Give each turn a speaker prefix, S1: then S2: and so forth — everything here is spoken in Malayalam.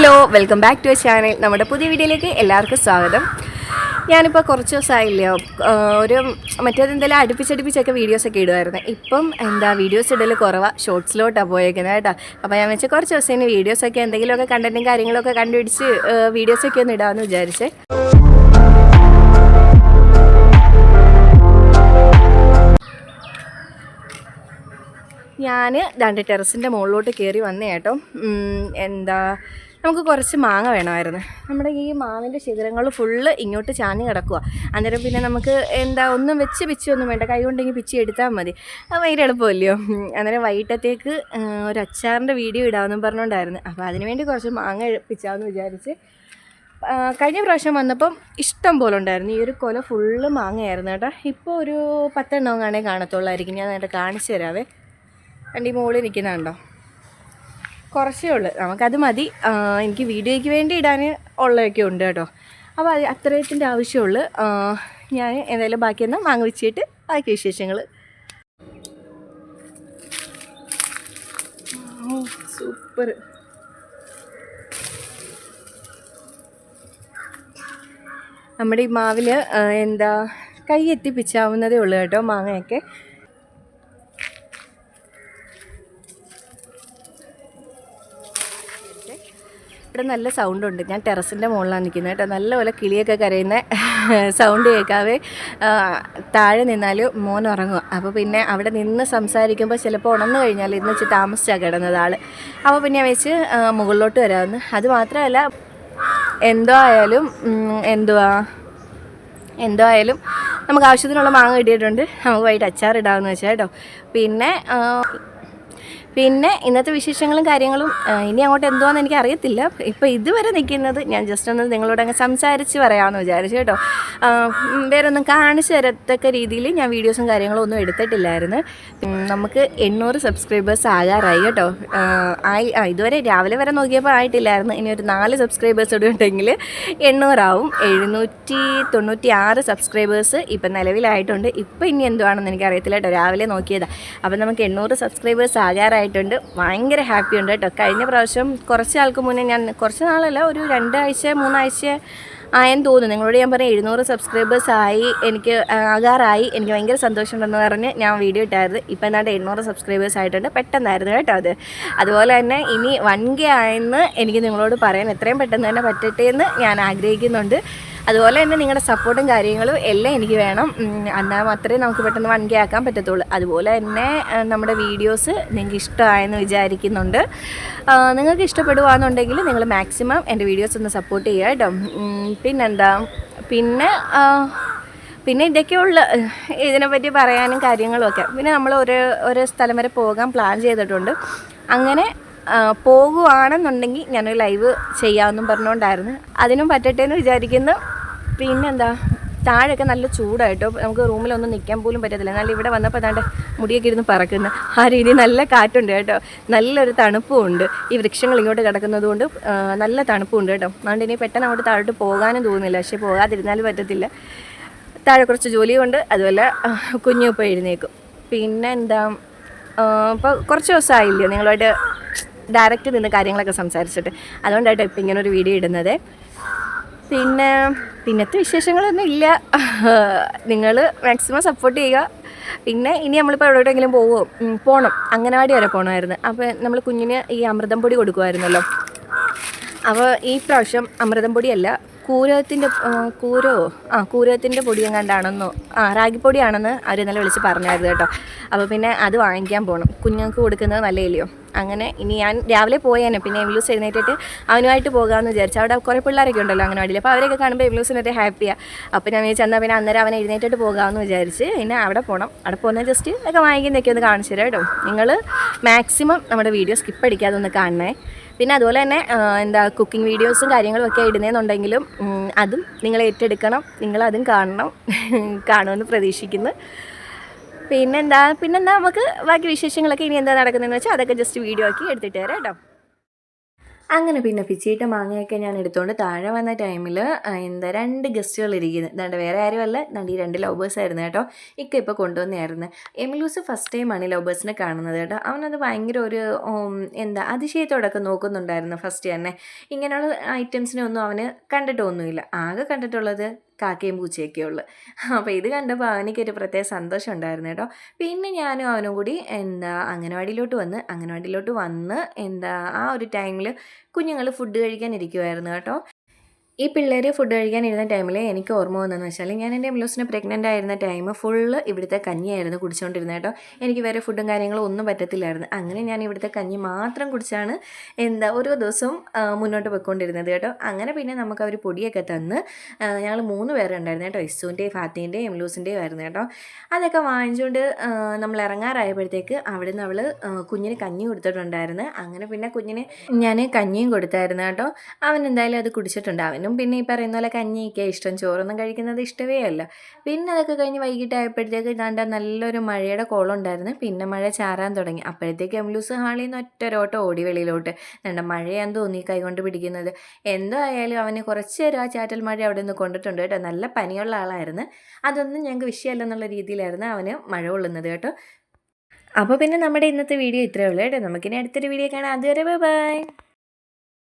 S1: Hello welcome back to channel. നമ്മുടെ പുതിയ വീഡിയോയിലേക്ക് എല്ലാവർക്കും സ്വാഗതം. ഞാനിപ്പോൾ കുറച്ച് ദിവസമായില്ലയോ ഒരു മറ്റേതെന്തെങ്കിലും അടുപ്പിച്ചൊക്കെ വീഡിയോസൊക്കെ ഇടുമായിരുന്നു. ഇപ്പം വീഡിയോസ് ഇടൽ കുറവാണ്, ഷോർട്സിലോട്ടാണ് പോയേക്കുന്നത് കേട്ടോ. അപ്പോൾ ഞാൻ വെച്ചാൽ കുറച്ച് ദിവസം ഇനി വീഡിയോസൊക്കെ എന്തെങ്കിലുമൊക്കെ കണ്ടൻറ്റും കാര്യങ്ങളൊക്കെ കണ്ടുപിടിച്ച് വീഡിയോസൊക്കെ ഒന്ന് ഇടാമെന്ന് വിചാരിച്ചേ. ഞാൻ ടെറസിൻ്റെ മുകളിലോട്ട് കയറി വന്നേ കേട്ടോ. നമുക്ക് കുറച്ച് മാങ്ങ വേണമായിരുന്നു. നമ്മുടെ ഈ മാവിൻ്റെ ശിഖരങ്ങൾ ഫുള്ള് ഇങ്ങോട്ട് ചാഞ്ഞ് കിടക്കുക. അന്നേരം പിന്നെ നമുക്ക് ഒന്നും വെച്ച് പിച്ചൊന്നും വേണ്ട, കൈ കൊണ്ടെങ്കിൽ പിച്ചി എടുത്താൽ മതി. അത് ഭയങ്കര എളുപ്പമല്ലയോ. അന്നേരം വൈകിട്ടത്തേക്ക് ഒരു അച്ചാറിൻ്റെ വീഡിയോ ഇടാമെന്നും പറഞ്ഞുകൊണ്ടായിരുന്നു. അപ്പോൾ അതിനുവേണ്ടി കുറച്ച് മാങ്ങ പിച്ചാമെന്ന് വിചാരിച്ച് കഴിഞ്ഞ പ്രാവശ്യം വന്നപ്പം ഇഷ്ടം പോലെ ഉണ്ടായിരുന്നു. ഈ ഒരു കൊല ഫുള്ള് മാങ്ങയായിരുന്നു കേട്ടോ. ഇപ്പോൾ ഒരു 10 എണ്ണം കാണത്തുള്ളായിരിക്കും. ഞാൻ നേരത്തെ കാണിച്ചു തരാവേ. ഈ മുകളിൽ നിൽക്കുന്നുണ്ടോ, കുറച്ചേ ഉള്ളൂ, നമുക്കത് മതി. എനിക്ക് വീഡിയോയ്ക്ക് വേണ്ടി ഇടാൻ ഉള്ളതൊക്കെ ഉണ്ട് കേട്ടോ. അപ്പോൾ അത് അത്രയത്തിൻ്റെ ആവശ്യമുള്ളൂ. ഞാൻ എന്തായാലും ബാക്കിയൊന്ന് മാങ്ങ വെച്ചിട്ട് ബാക്കി വിശേഷങ്ങൾ. സൂപ്പർ. നമ്മുടെ ഈ മാവിൽ കൈ എത്തിപ്പിച്ചാവുന്നതേ ഉള്ളൂ കേട്ടോ മാങ്ങയൊക്കെ. ഇവിടെ നല്ല സൗണ്ടുണ്ട്. ഞാൻ ടെറസിൻ്റെ മുകളിലാണ് നിൽക്കുന്നത് കേട്ടോ. നല്ലപോലെ കിളിയൊക്കെ കരയുന്ന സൗണ്ട് കേൾക്കാവേ. താഴെ നിന്നാൽ മോൻ ഉറങ്ങുക. അപ്പോൾ പിന്നെ അവിടെ നിന്ന് സംസാരിക്കുമ്പോൾ ചിലപ്പോൾ ഉണർന്നു കഴിഞ്ഞാൽ ഇന്ന് വെച്ച് താമസിച്ചാണ് കിടന്നത് ആൾ. അപ്പോൾ പിന്നെ വെച്ച് മുകളിലോട്ട് വരാമെന്ന്. അത് മാത്രമല്ല എന്തോ ആയാലും നമുക്ക് ആവശ്യത്തിനുള്ള മാങ്ങ കിട്ടിയിട്ടുണ്ട്. നമുക്ക് വൈകിട്ട് അച്ചാറിടാമെന്ന് വെച്ചാൽ കേട്ടോ. പിന്നെ ഇന്നത്തെ വിശേഷങ്ങളും കാര്യങ്ങളും ഇനി അങ്ങോട്ട് എന്തുവാന്ന് എനിക്ക് അറിയത്തില്ല. ഇപ്പോൾ ഇതുവരെ നിൽക്കുന്നത് ഞാൻ ജസ്റ്റ് ഒന്ന് നിങ്ങളോട് അങ്ങ് സംസാരിച്ച് പറയാമെന്ന് വിചാരിച്ചു കേട്ടോ. വേറെ ഒന്നും കാണിച്ചു തരത്തക്ക രീതിയിൽ ഞാൻ വീഡിയോസും കാര്യങ്ങളും ഒന്നും എടുത്തിട്ടില്ലായിരുന്നു. നമുക്ക് 800 സബ്സ്ക്രൈബേഴ്സ് ആകാറായി കേട്ടോ. ഇതുവരെ രാവിലെ വരെ നോക്കിയപ്പോൾ ആയിട്ടില്ലായിരുന്നു. ഇനി ഒരു 4 സബ്സ്ക്രൈബേഴ്സ് കൂടി ഉണ്ടെങ്കിൽ 800 ആവും. 796 സബ്സ്ക്രൈബേഴ്സ് ഇപ്പം നിലവിലായിട്ടുണ്ട്. ഇപ്പോൾ ഇനി എന്തുവാണെന്ന് എനിക്കറിയത്തില്ല കേട്ടോ. രാവിലെ നോക്കിയതാണ്. അപ്പം നമുക്ക് 800 സബ്സ്ക്രൈബേഴ്സ് ആകാറായിട്ടുണ്ട്. ഭയങ്കര ഹാപ്പി ഉണ്ട് കേട്ടോ. കഴിഞ്ഞ പ്രാവശ്യം കുറച്ച് നാൾക്ക് മുന്നേ കുറച്ച് നാളല്ല, ഒരു 2 ആഴ്ച 3 ആഴ്ച ആയെന്ന് തോന്നുന്നു. നിങ്ങളോട് ഞാൻ പറഞ്ഞ 700 സബ്സ്ക്രൈബേഴ്സ് ആകാറായി. എനിക്ക് ഭയങ്കര സന്തോഷമുണ്ടെന്ന് പറഞ്ഞ് ഞാൻ വീഡിയോ ഇട്ടായിരുന്നു. ഇപ്പം 800 സബ്സ്ക്രൈബേഴ്സ് ആയിട്ടുണ്ട്. പെട്ടെന്നായിരുന്നു കേട്ടോ അത്. അതുപോലെ തന്നെ ഇനി 1K ആയെന്ന് എനിക്ക് നിങ്ങളോട് പറയാൻ എത്രയും പെട്ടെന്ന് തന്നെ പറ്റട്ടെ എന്ന് ഞാൻ ആഗ്രഹിക്കുന്നുണ്ട്. അതുപോലെ തന്നെ നിങ്ങളുടെ സപ്പോർട്ടും കാര്യങ്ങളും എല്ലാം എനിക്ക് വേണം. എന്നാൽ മാത്രമേ നമുക്ക് പെട്ടെന്ന് 1K ആക്കാൻ പറ്റത്തുള്ളൂ. അതുപോലെ തന്നെ നമ്മുടെ വീഡിയോസ് നിങ്ങൾക്ക് ഇഷ്ടമായെന്ന് വിചാരിക്കുന്നുണ്ട്. നിങ്ങൾക്ക് ഇഷ്ടപ്പെടുകയാണെന്നുണ്ടെങ്കിൽ നിങ്ങൾ മാക്സിമം എൻ്റെ വീഡിയോസ് ഒന്ന് സപ്പോർട്ട് ചെയ്യുക കേട്ടോ. പിന്നെ ഇതൊക്കെയുള്ള ഇതിനെപ്പറ്റി പറയാനും കാര്യങ്ങളും ഒക്കെ. പിന്നെ നമ്മൾ ഒരു സ്ഥലം വരെ പോകാൻ പ്ലാൻ ചെയ്തിട്ടുണ്ട്. അങ്ങനെ പോകുകയാണെന്നുണ്ടെങ്കിൽ ഞാനൊരു ലൈവ് ചെയ്യാമെന്നും പറഞ്ഞുകൊണ്ടായിരുന്നു. അതിനും പറ്റട്ടെ എന്ന് വിചാരിക്കുന്നു. താഴെയൊക്കെ നല്ല ചൂടായിട്ടോ. നമുക്ക് റൂമിലൊന്നും നിൽക്കാൻ പോലും പറ്റത്തില്ല. എന്നാൽ ഇവിടെ വന്നപ്പോൾ മുടിയൊക്കെ ഇരുന്ന് പറക്കുന്നു. ആ രീതിയിൽ നല്ല കാറ്റുണ്ട് കേട്ടോ. നല്ലൊരു തണുപ്പും ഉണ്ട്. ഈ വൃക്ഷങ്ങൾ ഇങ്ങോട്ട് കിടക്കുന്നത് കൊണ്ട് നല്ല തണുപ്പുണ്ട് കേട്ടോ. അതുകൊണ്ട് ഇനി പെട്ടെന്ന് അങ്ങോട്ട് താഴോട്ട് പോകാനും തോന്നുന്നില്ല. പക്ഷേ പോകാതിരുന്നാലും പറ്റത്തില്ല. താഴെ കുറച്ച് ജോലിയുണ്ട്. അതുപോലെ കുഞ്ഞു ഇപ്പോൾ എഴുന്നേക്കും. ഇപ്പോൾ കുറച്ച് ദിവസമായില്ലയോ നിങ്ങളോട് ഡയറക്റ്റ് നിന്ന് കാര്യങ്ങളൊക്കെ സംസാരിച്ചിട്ട്. അതുകൊണ്ടായിട്ടോ ഇപ്പം ഇങ്ങനൊരു വീഡിയോ ഇടുന്നത്. പിന്നത്തെ വിശേഷങ്ങളൊന്നും ഇല്ല. നിങ്ങൾ മാക്സിമം സപ്പോർട്ട് ചെയ്യുക. പിന്നെ ഇനി നമ്മളിപ്പോൾ എവിടെയെങ്കിലും പോകണം, അംഗനവാടി വരെ പോകണമായിരുന്നു. അപ്പോൾ നമ്മൾ കുഞ്ഞിന് ഈ അമൃതം പൊടി കൊടുക്കുമായിരുന്നല്ലോ. അപ്പോൾ ഈ പ്രാവശ്യം അമൃതം പൊടിയല്ല, കൂരകത്തിൻ്റെ പൊടി എങ്ങാണ്ടാണെന്നോ റാഗിപ്പൊടിയാണെന്ന് അവർ ഇന്നലെ വിളിച്ച് പറഞ്ഞായിരുന്നു കേട്ടോ. അപ്പോൾ പിന്നെ അത് വാങ്ങിക്കാൻ പോകണം. കുഞ്ഞുങ്ങൾക്ക് കൊടുക്കുന്നത് നല്ലയില്ലയോ. അങ്ങനെ ഇനി ഞാൻ രാവിലെ പോയേനെ. പിന്നെ എംലൂസ് എഴുന്നേറ്റിട്ട് അവനുമായിട്ട് പോകാമെന്ന് വിചാരിച്ചു. അവിടെ കുറേ പിള്ളേരൊക്കെ ഉണ്ടല്ലോ അംഗനവാടിയിൽ. അപ്പോൾ അവരൊക്കെ കാണുമ്പോൾ എംലൂസിനൊരു ഹാപ്പിയാണ്. അപ്പോൾ ഞാൻ ചെന്നാൽ പിന്നെ അന്നേരം അവനെ എഴുന്നേറ്റിട്ട് പോകാമെന്ന് വിചാരിച്ച് പിന്നെ അവിടെ പോകണം. അവിടെ പോകുന്നത് ജസ്റ്റ് ഒക്കെ വാങ്ങിക്കുന്നതൊക്കെ ഒന്ന് കാണിച്ചു തരാം കേട്ടോ. നിങ്ങൾ മാക്സിമം നമ്മുടെ വീഡിയോ സ്കിപ്പ് അടിക്കാതെ ഒന്ന് കാണണേ. പിന്നെ അതുപോലെ തന്നെ കുക്കിംഗ് വീഡിയോസും കാര്യങ്ങളും ഒക്കെ ഇടുന്നതെന്നുണ്ടെങ്കിലും അതും നിങ്ങൾ ഏറ്റെടുക്കണം. നിങ്ങളതും കാണുമെന്ന് പ്രതീക്ഷിക്കുന്നു. പിന്നെന്താ നമുക്ക് ബാക്കി വിശേഷങ്ങളൊക്കെ ഇനി എന്താ നടക്കുന്നതെന്ന് വെച്ചാൽ അതൊക്കെ ജസ്റ്റ് വീഡിയോ ആക്കി എടുത്തിട്ട് തരാം കേട്ടോ. അങ്ങനെ പിന്നെ പിച്ചിയിട്ട മാങ്ങയൊക്കെ ഞാൻ എടുത്തുകൊണ്ട് താഴെ വന്ന ടൈമിൽ എന്താ 2 ഗസ്റ്റുകൾ ഇരിക്കുന്നത്. ദാണ്ട് വേറെ ആരുമല്ല, ദാണ്ട് ഈ 2 ലവ് ആയിരുന്നു കേട്ടോ. ഇക്ക കൊണ്ടുവന്നതായിരുന്നു. എമിലൂസ് ഫസ്റ്റ് ടൈമാണ് ലവ് ബേഴ്സിനെ കാണുന്നത് കേട്ടോ. അവനത് ഭയങ്കര ഒരു എന്താ അതിശയത്തോടൊക്കെ നോക്കുന്നുണ്ടായിരുന്നു ഫസ്റ്റ് തന്നെ. ഇങ്ങനെയുള്ള ഐറ്റംസിനെ ഒന്നും അവന് കണ്ടിട്ടൊന്നുമില്ല. ആകെ കണ്ടിട്ടുള്ളത് കാക്കയും പൂച്ചയൊക്കെ ഉള്ളു. അപ്പോൾ ഇത് കണ്ടപ്പോൾ അവനിക്കൊരു പ്രത്യേക സന്തോഷം ഉണ്ടായിരുന്നു കേട്ടോ. പിന്നെ ഞാനും അവനും കൂടി അംഗനവാടിയിലോട്ട് വന്ന് ആ ഒരു ടൈമിൽ കുഞ്ഞുങ്ങൾ ഫുഡ് കഴിക്കാൻ ഇരിക്കുമായിരുന്നു കേട്ടോ. ഈ പിള്ളേർ ഫുഡ് കഴിക്കാനിരുന്ന ടൈമിൽ എനിക്ക് ഓർമ്മ വന്നതെന്ന് വെച്ചാൽ ഞാൻ എൻ്റെ എംലോസിനെ പ്രഗ്നൻ്റ് ആയിരുന്ന ടൈം ഫുള്ള് ഇവിടുത്തെ കഞ്ഞിയായിരുന്നു കുടിച്ചുകൊണ്ടിരുന്നത് കേട്ടോ. എനിക്ക് വേറെ ഫുഡും കാര്യങ്ങളും ഒന്നും പറ്റത്തില്ലായിരുന്നു. അങ്ങനെ ഞാൻ ഇവിടുത്തെ കഞ്ഞി മാത്രം കുടിച്ചാണ് ഓരോ ദിവസവും മുന്നോട്ട് പോയിക്കൊണ്ടിരുന്നത് കേട്ടോ. അങ്ങനെ പിന്നെ നമുക്ക് അവർ പൊടിയൊക്കെ തന്ന് ഞങ്ങൾ 3 പേരുണ്ടായിരുന്നു കേട്ടോ. ഇസ്സുവിൻ്റെയും ഫാത്തിൻ്റെയും എംലൂസിൻ്റെയും ആയിരുന്നു കേട്ടോ. അതൊക്കെ വാങ്ങിച്ചുകൊണ്ട് നമ്മൾ ഇറങ്ങാറായപ്പോഴത്തേക്ക് അവിടെ നിന്ന് അവൾ കുഞ്ഞിന് കഞ്ഞി കൊടുത്തിട്ടുണ്ടായിരുന്നു. അങ്ങനെ പിന്നെ കുഞ്ഞിന് ഞാൻ കഞ്ഞിയും കൊടുത്തായിരുന്നു കേട്ടോ. അവൻ എന്തായാലും അത് കുടിച്ചിട്ടുണ്ട്. അവനും പിന്നെ ഈ പറയുന്ന പോലെ കഞ്ഞിയൊക്കെ ഇഷ്ടം, ചോറൊന്നും കഴിക്കുന്നത് ഇഷ്ടമേ അല്ല. പിന്നെ അതൊക്കെ കഴിഞ്ഞ് വൈകിട്ടായപ്പോഴത്തേക്ക് ദാണ്ട നല്ലൊരു മഴയുടെ കോളുണ്ടായിരുന്നു. പിന്നെ മഴ ചാറാൻ തുടങ്ങി. അപ്പോഴത്തേക്ക് എംലൂസ് ഹാളിൽ നിന്ന് ഒറ്റൊരോട്ടം ഓടി വെളിയിലോട്ട്. ദാണ്ട മഴയാന്ന് തോന്നി കൈകൊണ്ട് പിടിക്കുന്നത്. എന്തോ ആയാലും അവന് കുറച്ച് നേരം ആ ചാറ്റൽ മഴ അവിടെ നിന്ന് കൊണ്ടിട്ടുണ്ട് കേട്ടോ. നല്ല പനിയുള്ള ആളായിരുന്നു. അതൊന്നും ഞങ്ങൾക്ക് വിഷയമല്ലെന്നുള്ള രീതിയിലായിരുന്നു അവന് മഴ കൊള്ളുന്നത് കേട്ടോ. അപ്പോൾ പിന്നെ നമ്മുടെ ഇന്നത്തെ വീഡിയോ ഇത്രയേ ഉള്ളൂ കേട്ടോ. നമുക്കിനി അടുത്തൊരു വീഡിയോ കാണാം. അതുവരെ ബൈ.